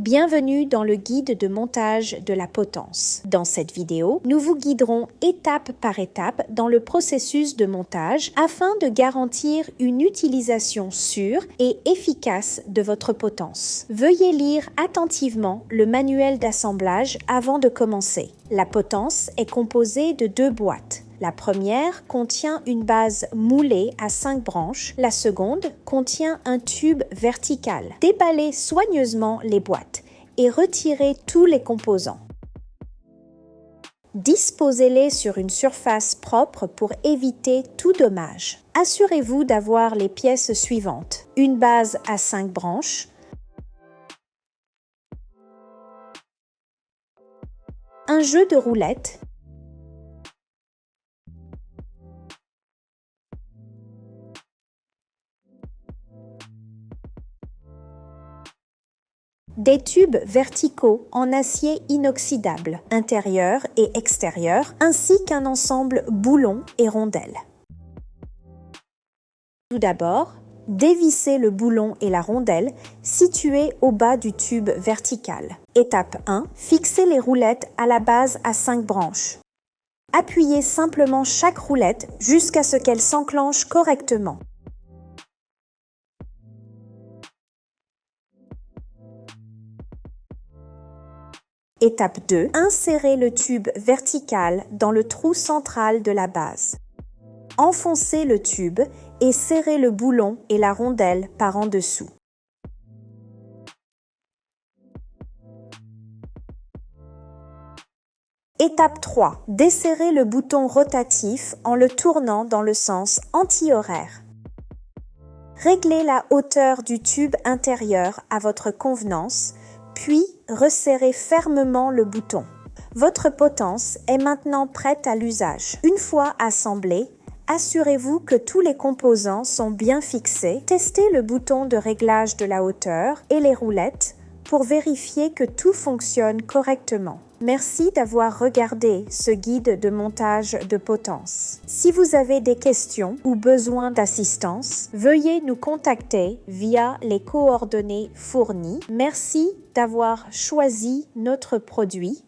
Bienvenue dans le guide de montage de la potence. Dans cette vidéo, nous vous guiderons étape par étape dans le processus de montage afin de garantir une utilisation sûre et efficace de votre potence. Veuillez lire attentivement le manuel d'assemblage avant de commencer. La potence est composée de 2 boîtes. La première contient une base moulée à 5 branches, la seconde contient un tube vertical. Déballez soigneusement les boîtes et retirez tous les composants. Disposez-les sur une surface propre pour éviter tout dommage. Assurez-vous d'avoir les pièces suivantes: une base à 5 branches, un jeu de roulettes, des tubes verticaux en acier inoxydable, intérieur et extérieur, ainsi qu'un ensemble boulon et rondelle. Tout d'abord, dévissez le boulon et la rondelle situés au bas du tube vertical. Étape 1. Fixez les roulettes à la base à 5 branches. Appuyez simplement chaque roulette jusqu'à ce qu'elle s'enclenche correctement. Étape 2. Insérez le tube vertical dans le trou central de la base. Enfoncez le tube et serrez le boulon et la rondelle par en dessous. Étape 3. Desserrez le bouton rotatif en le tournant dans le sens anti-horaire. Réglez la hauteur du tube intérieur à votre convenance, puis resserrez fermement le bouton. Votre potence est maintenant prête à l'usage. Une fois assemblée, assurez-vous que tous les composants sont bien fixés. Testez le bouton de réglage de la hauteur et les roulettes pour vérifier que tout fonctionne correctement. Merci d'avoir regardé ce guide de montage de potence. Si vous avez des questions ou besoin d'assistance, veuillez nous contacter via les coordonnées fournies. Merci d'avoir choisi notre produit.